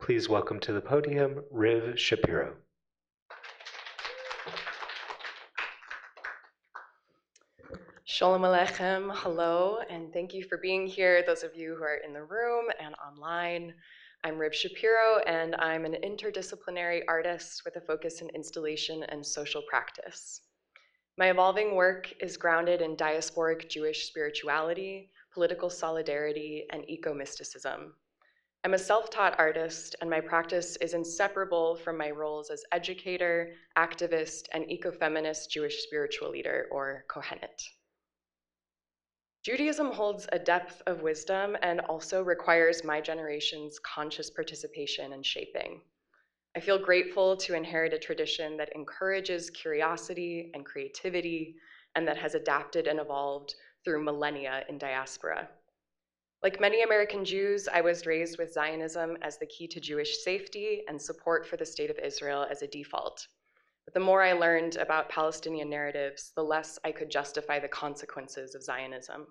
Please welcome to the podium, Riv Shapiro. Shalom Aleichem, hello, and thank you for being here, those of you who are in the room and online. I'm Riv Shapiro, and I'm an interdisciplinary artist with a focus in installation and social practice. My evolving work is grounded in diasporic Jewish spirituality, political solidarity, and eco-mysticism. I'm a self-taught artist, and my practice is inseparable from my roles as educator, activist, and ecofeminist Jewish spiritual leader, or Kohenet. Judaism holds a depth of wisdom and also requires my generation's conscious participation and shaping. I feel grateful to inherit a tradition that encourages curiosity and creativity and that has adapted and evolved through millennia in diaspora. Like many American Jews, I was raised with Zionism as the key to Jewish safety and support for the state of Israel as a default. But the more I learned about Palestinian narratives, the less I could justify the consequences of Zionism.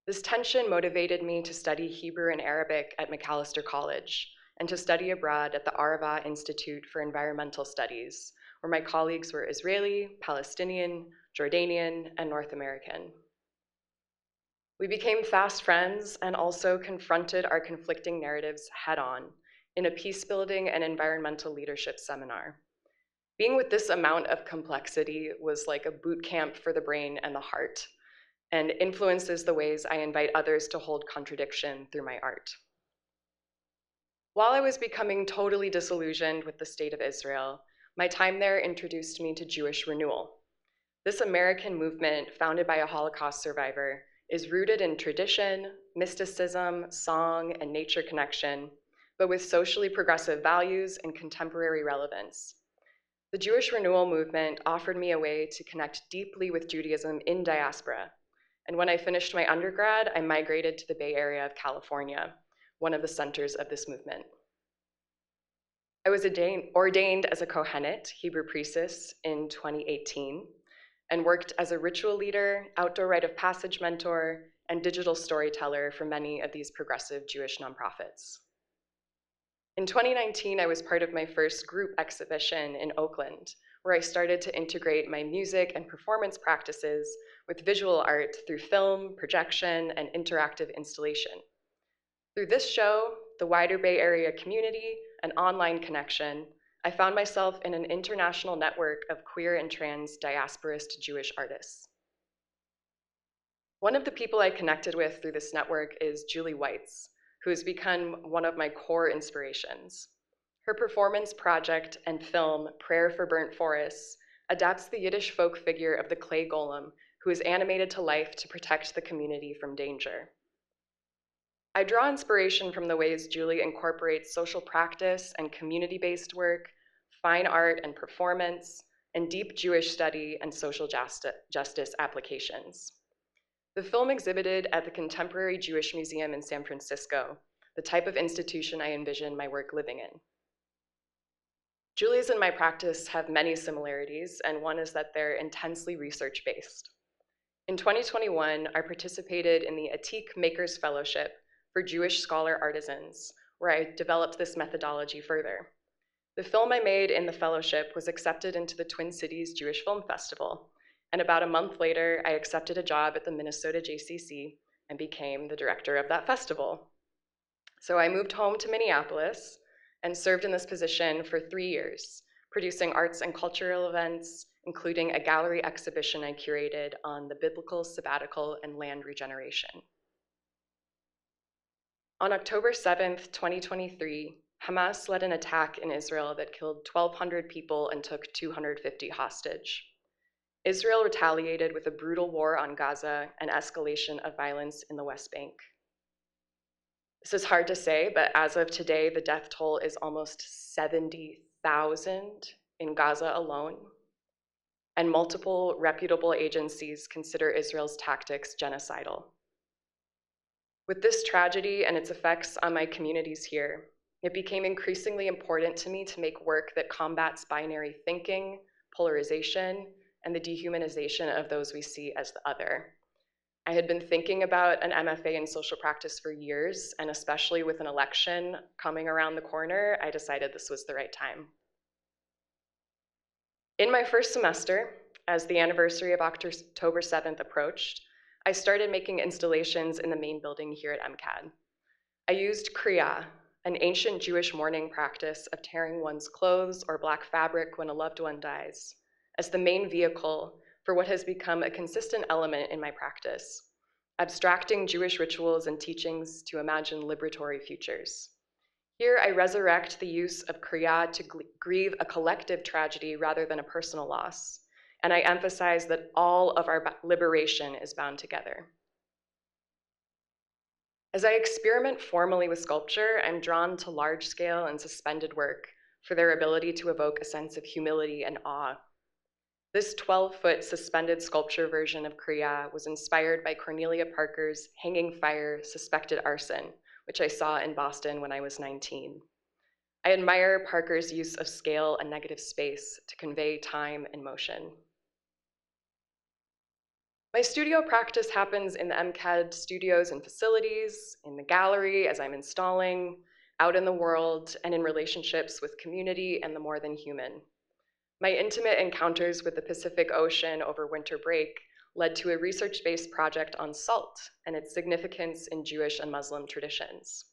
This tension motivated me to study Hebrew and Arabic at Macalester College and to study abroad at the Arava Institute for Environmental Studies, where my colleagues were Israeli, Palestinian, Jordanian, and North American. We became fast friends and also confronted our conflicting narratives head-on in a peace-building and environmental leadership seminar. Being with this amount of complexity was like a boot camp for the brain and the heart, and influences the ways I invite others to hold contradiction through my art. While I was becoming totally disillusioned with the state of Israel, my time there introduced me to Jewish renewal. This American movement, founded by a Holocaust survivor, is rooted in tradition, mysticism, song, and nature connection, but with socially progressive values and contemporary relevance. The Jewish renewal movement offered me a way to connect deeply with Judaism in diaspora, and when I finished my undergrad, I migrated to the Bay Area of California, one of the centers of this movement. I was ordained as a Kohenet, Hebrew priestess, in 2018, and worked as a ritual leader, outdoor rite of passage mentor, and digital storyteller for many of these progressive Jewish nonprofits. In 2019, I was part of my first group exhibition in Oakland, where I started to integrate my music and performance practices with visual art through film, projection, and interactive installation. Through this show, the wider Bay Area community, and online connection, I found myself in an international network of queer and trans diasporist Jewish artists. One of the people I connected with through this network is Julie Weitz, who has become one of my core inspirations. Her performance project and film, Prayer for Burnt Forests, adapts the Yiddish folk figure of the clay golem, who is animated to life to protect the community from danger. I draw inspiration from the ways Julie incorporates social practice and community-based work, fine art and performance, and deep Jewish study and social justice applications. The film exhibited at the Contemporary Jewish Museum in San Francisco, the type of institution I envision my work living in. Julie's and my practice have many similarities, and one is that they're intensely research-based. In 2021, I participated in the Atik Makers Fellowship for Jewish scholar artisans, where I developed this methodology further. The film I made in the fellowship was accepted into the Twin Cities Jewish Film Festival, and about a month later, I accepted a job at the Minnesota JCC and became the director of that festival. So I moved home to Minneapolis and served in this position for 3 years, producing arts and cultural events, including a gallery exhibition I curated on the biblical sabbatical and land regeneration. On October 7th, 2023, Hamas led an attack in Israel that killed 1,200 people and took 250 hostage. Israel retaliated with a brutal war on Gaza and escalation of violence in the West Bank. This is hard to say, but as of today, the death toll is almost 70,000 in Gaza alone, and multiple reputable agencies consider Israel's tactics genocidal. With this tragedy and its effects on my communities here, it became increasingly important to me to make work that combats binary thinking, polarization, and the dehumanization of those we see as the other. I had been thinking about an MFA in social practice for years, and especially with an election coming around the corner, I decided this was the right time. In my first semester, as the anniversary of October 7th approached, I started making installations in the main building here at MCAD. I used Kriya, an ancient Jewish mourning practice of tearing one's clothes or black fabric when a loved one dies, as the main vehicle for what has become a consistent element in my practice, abstracting Jewish rituals and teachings to imagine liberatory futures. Here, I resurrect the use of Kriya to grieve a collective tragedy rather than a personal loss, and I emphasize that all of our liberation is bound together. As I experiment formally with sculpture, I'm drawn to large-scale and suspended work for their ability to evoke a sense of humility and awe. This 12-foot suspended sculpture version of Kriya was inspired by Cornelia Parker's Hanging Fire, Suspected Arson, which I saw in Boston when I was 19. I admire Parker's use of scale and negative space to convey time and motion. My studio practice happens in the MCAD studios and facilities, in the gallery as I'm installing, out in the world, and in relationships with community and the more than human. My intimate encounters with the Pacific Ocean over winter break led to a research-based project on salt and its significance in Jewish and Muslim traditions.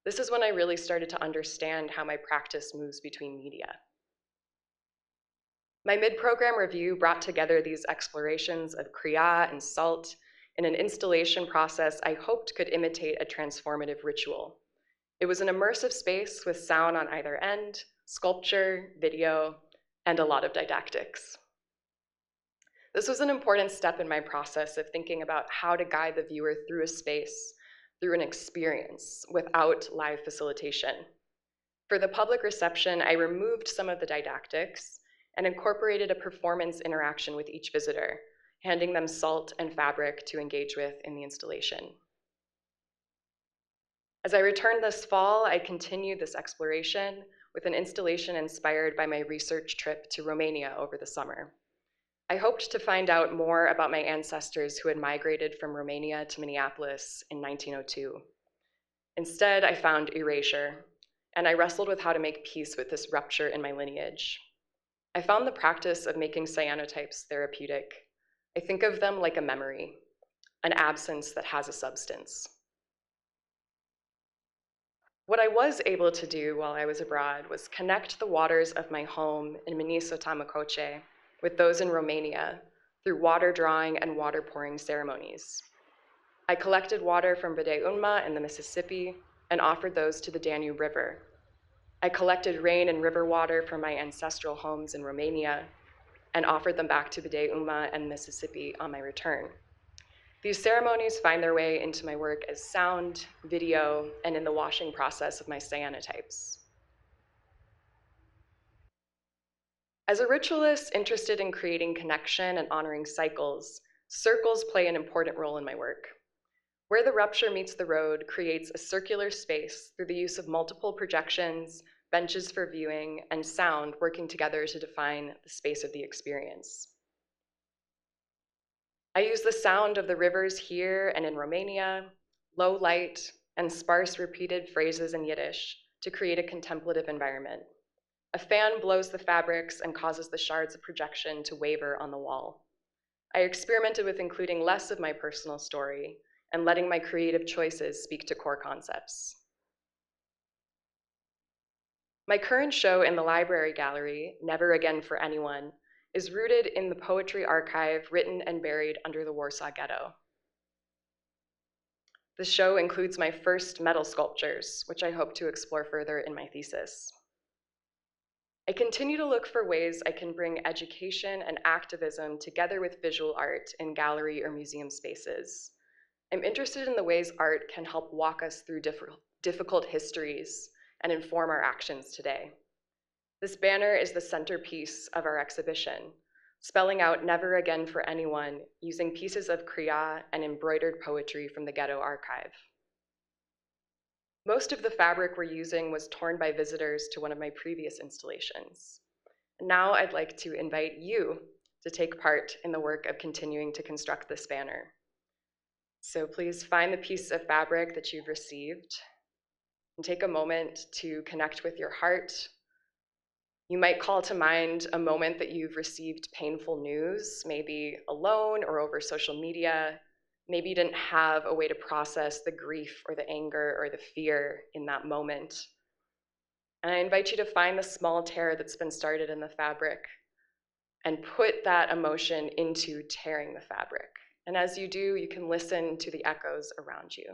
This is when I really started to understand how my practice moves between media. My mid-program review brought together these explorations of Kriya and salt in an installation process I hoped could imitate a transformative ritual. It was an immersive space with sound on either end, sculpture, video, and a lot of didactics. This was an important step in my process of thinking about how to guide the viewer through a space, through an experience, without live facilitation. For the public reception, I removed some of the didactics and incorporated a performance interaction with each visitor, handing them salt and fabric to engage with in the installation. As I returned this fall, I continued this exploration with an installation inspired by my research trip to Romania over the summer. I hoped to find out more about my ancestors who had migrated from Romania to Minneapolis in 1902. Instead, I found erasure, and I wrestled with how to make peace with this rupture in my lineage. I found the practice of making cyanotypes therapeutic. I think of them like a memory, an absence that has a substance. What I was able to do while I was abroad was connect the waters of my home in Miniso-Tamacoche with those in Romania through water drawing and water pouring ceremonies. I collected water from Bidei Unma in the Mississippi and offered those to the Danube River. I collected rain and river water from my ancestral homes in Romania and offered them back to Bidei Unma and Mississippi on my return. These ceremonies find their way into my work as sound, video, and in the washing process of my cyanotypes. As a ritualist interested in creating connection and honoring cycles, circles play an important role in my work. Where the rupture meets the road creates a circular space through the use of multiple projections, benches for viewing, and sound working together to define the space of the experience. I use the sound of the rivers here and in Romania, low light, and sparse repeated phrases in Yiddish to create a contemplative environment. A fan blows the fabrics and causes the shards of projection to waver on the wall. I experimented with including less of my personal story and letting my creative choices speak to core concepts. My current show in the library gallery, Never Again for Anyone, is rooted in the poetry archive written and buried under the Warsaw Ghetto. The show includes my first metal sculptures, which I hope to explore further in my thesis. I continue to look for ways I can bring education and activism together with visual art in gallery or museum spaces. I'm interested in the ways art can help walk us through difficult histories and inform our actions today. This banner is the centerpiece of our exhibition, spelling out Never Again for Anyone using pieces of Kriya and embroidered poetry from the Ghetto archive. Most of the fabric we're using was torn by visitors to one of my previous installations. Now I'd like to invite you to take part in the work of continuing to construct this banner. So please find the piece of fabric that you've received and take a moment to connect with your heart. You might call to mind a moment that you've received painful news, maybe alone or over social media. Maybe you didn't have a way to process the grief or the anger or the fear in that moment. And I invite you to find the small tear that's been started in the fabric and put that emotion into tearing the fabric. And as you do, you can listen to the echoes around you.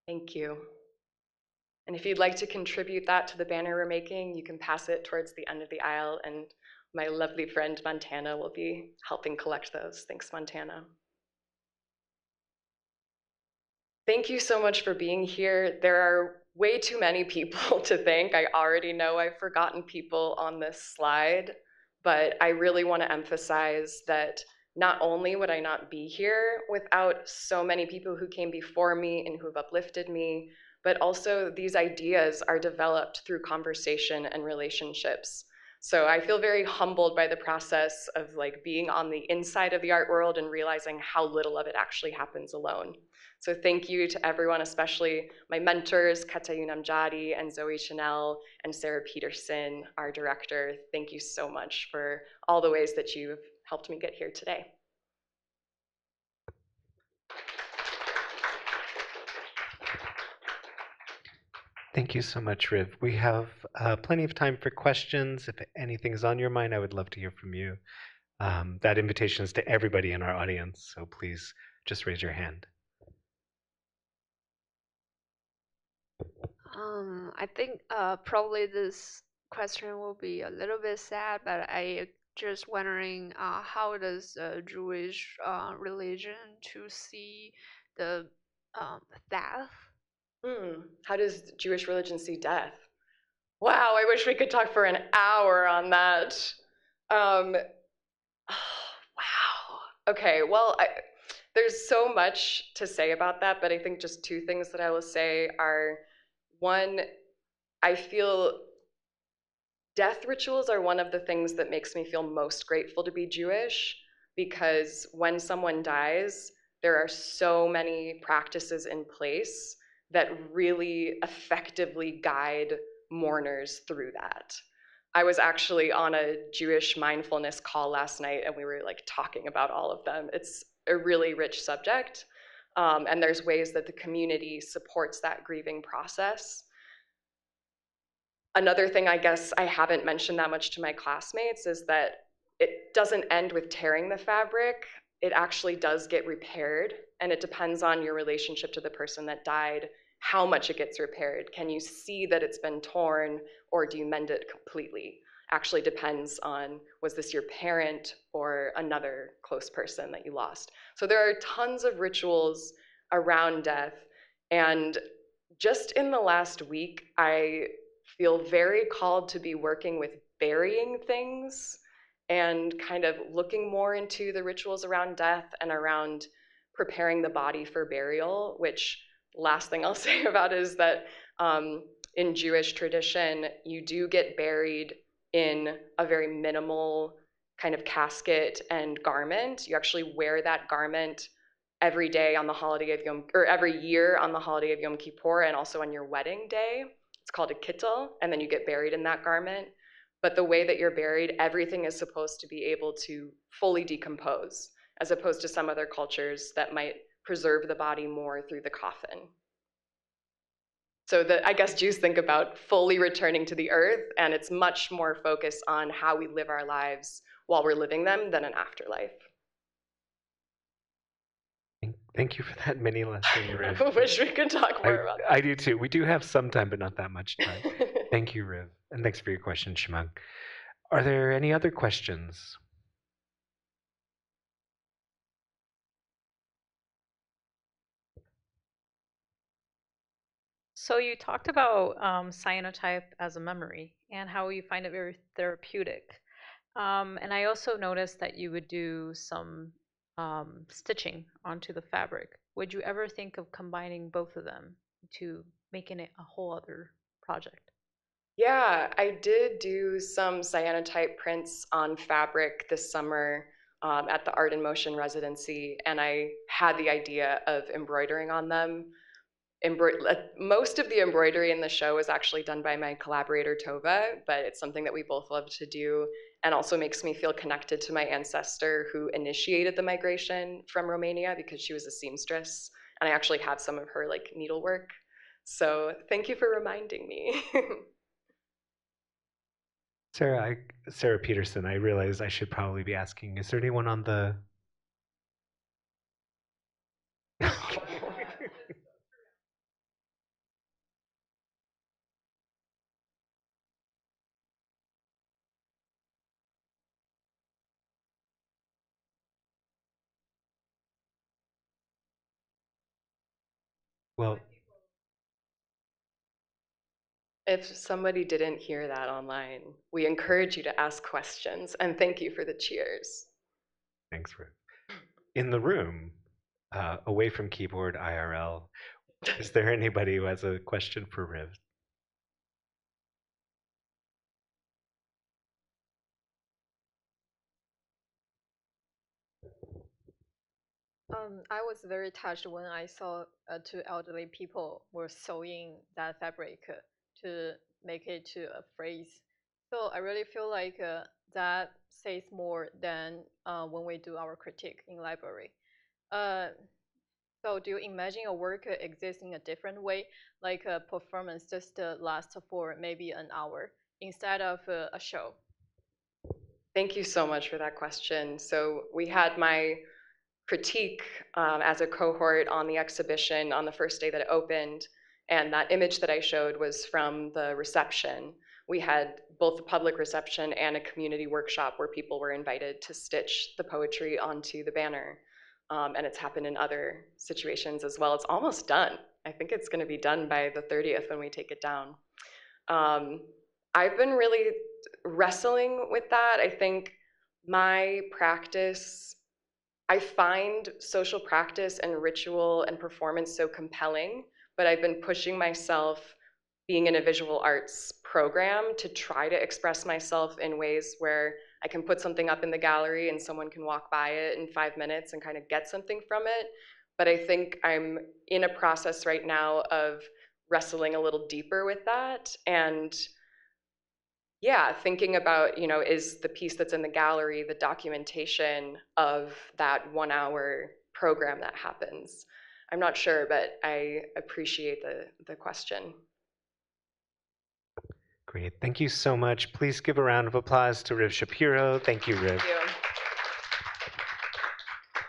Thank you. And if you'd like to contribute that to the banner we're making, you can pass it towards the end of the aisle, and my lovely friend Montana will be helping collect those. Thanks, Montana. Thank you so much for being here. There are way too many people to thank. I already know I've forgotten people on this slide, but I really want to emphasize that not only would I not be here without so many people who came before me and who've uplifted me, but also these ideas are developed through conversation and relationships. So I feel very humbled by the process of like being on the inside of the art world and realizing how little of it actually happens alone. So thank you to everyone, especially my mentors, Katayu Namjadi and Zoe Chanel and Sarah Peterson, our director. Thank you so much for all the ways that you've helped me get here today. Thank you so much, Riv. We have plenty of time for questions. If anything's on your mind, I would love to hear from you. That invitation is to everybody in our audience, so please just raise your hand. I think probably this question will be a little bit sad, but I just wondering how does Jewish religion to see the death? How does Jewish religion see death? Wow, I wish we could talk for an hour on that. Oh, wow. Okay, well, there's so much to say about that, but I think just two things that I will say are, one, I feel death rituals are one of the things that makes me feel most grateful to be Jewish, because when someone dies, there are so many practices in place that really effectively guide mourners through that. I was actually on a Jewish mindfulness call last night, and we were like talking about all of them. It's a really rich subject, and there's ways that the community supports that grieving process. Another thing I guess I haven't mentioned that much to my classmates is that it doesn't end with tearing the fabric. It actually does get repaired, and it depends on your relationship to the person that died, how much it gets repaired. Can you see that it's been torn, or do you mend it completely? Actually depends on, was this your parent or another close person that you lost? So there are tons of rituals around death, and just in the last week, I feel very called to be working with burying things and kind of looking more into the rituals around death and around preparing the body for burial, which last thing I'll say about is that in Jewish tradition, you do get buried in a very minimal kind of casket and garment. You actually wear that garment every day on the holiday of Yom, or every year on the holiday of Yom Kippur, and also on your wedding day. It's called a kittel, and then you get buried in that garment. But the way that you're buried, everything is supposed to be able to fully decompose, as opposed to some other cultures that might preserve the body more through the coffin. So I guess Jews think about fully returning to the earth, and it's much more focused on how we live our lives while we're living them than an afterlife. Thank you for that mini lesson, Riv. I wish we could talk more about that. I do too. We do have some time, but not that much time. Thank you, Riv. And thanks for your question, Shimang. Are there any other questions? So you talked about cyanotype as a memory and how you find it very therapeutic. And I also noticed that you would do some stitching onto the fabric. Would you ever think of combining both of them to making it a whole other project? Yeah, I did do some cyanotype prints on fabric this summer at the Art in Motion residency, and I had the idea of embroidering on them. Most of the embroidery in the show is actually done by my collaborator Tova, but it's something that we both love to do, and also makes me feel connected to my ancestor who initiated the migration from Romania because she was a seamstress, and I actually have some of her like needlework. So thank you for reminding me. Sarah Peterson, I realize I should probably be asking, is there anyone on the... Well, If somebody didn't hear that online, we encourage you to ask questions, and thank you for the cheers. thanks, Riv. In the room, away from keyboard IRL, is there anybody who has a question for Riv? I was very touched when I saw two elderly people were sewing that fabric to make it to a phrase. So I really feel like that says more than when we do our critique in library. Uh, so do you imagine a work exists in a different way, like a performance just lasts for maybe an hour instead of a show? Thank you so much for that question. So we had my critique as a cohort on the exhibition on the first day that it opened, and that image that I showed was from the reception. We had both a public reception and a community workshop where people were invited to stitch the poetry onto the banner. And it's happened in other situations as well. It's almost done. I think it's going to be done by the 30th when we take it down. I've been really wrestling with that. I think my practice, I find social practice and ritual and performance so compelling, but I've been pushing myself being in a visual arts program to try to express myself in ways where I can put something up in the gallery and someone can walk by it in 5 minutes and kind of get something from it. But I think I'm in a process right now of wrestling a little deeper with that and yeah, thinking about, is the piece that's in the gallery the documentation of that 1 hour program that happens? I'm not sure, but I appreciate the question. Great. Thank you so much. Please give a round of applause to Riv Shapiro. Thank you, Riv. Thank you.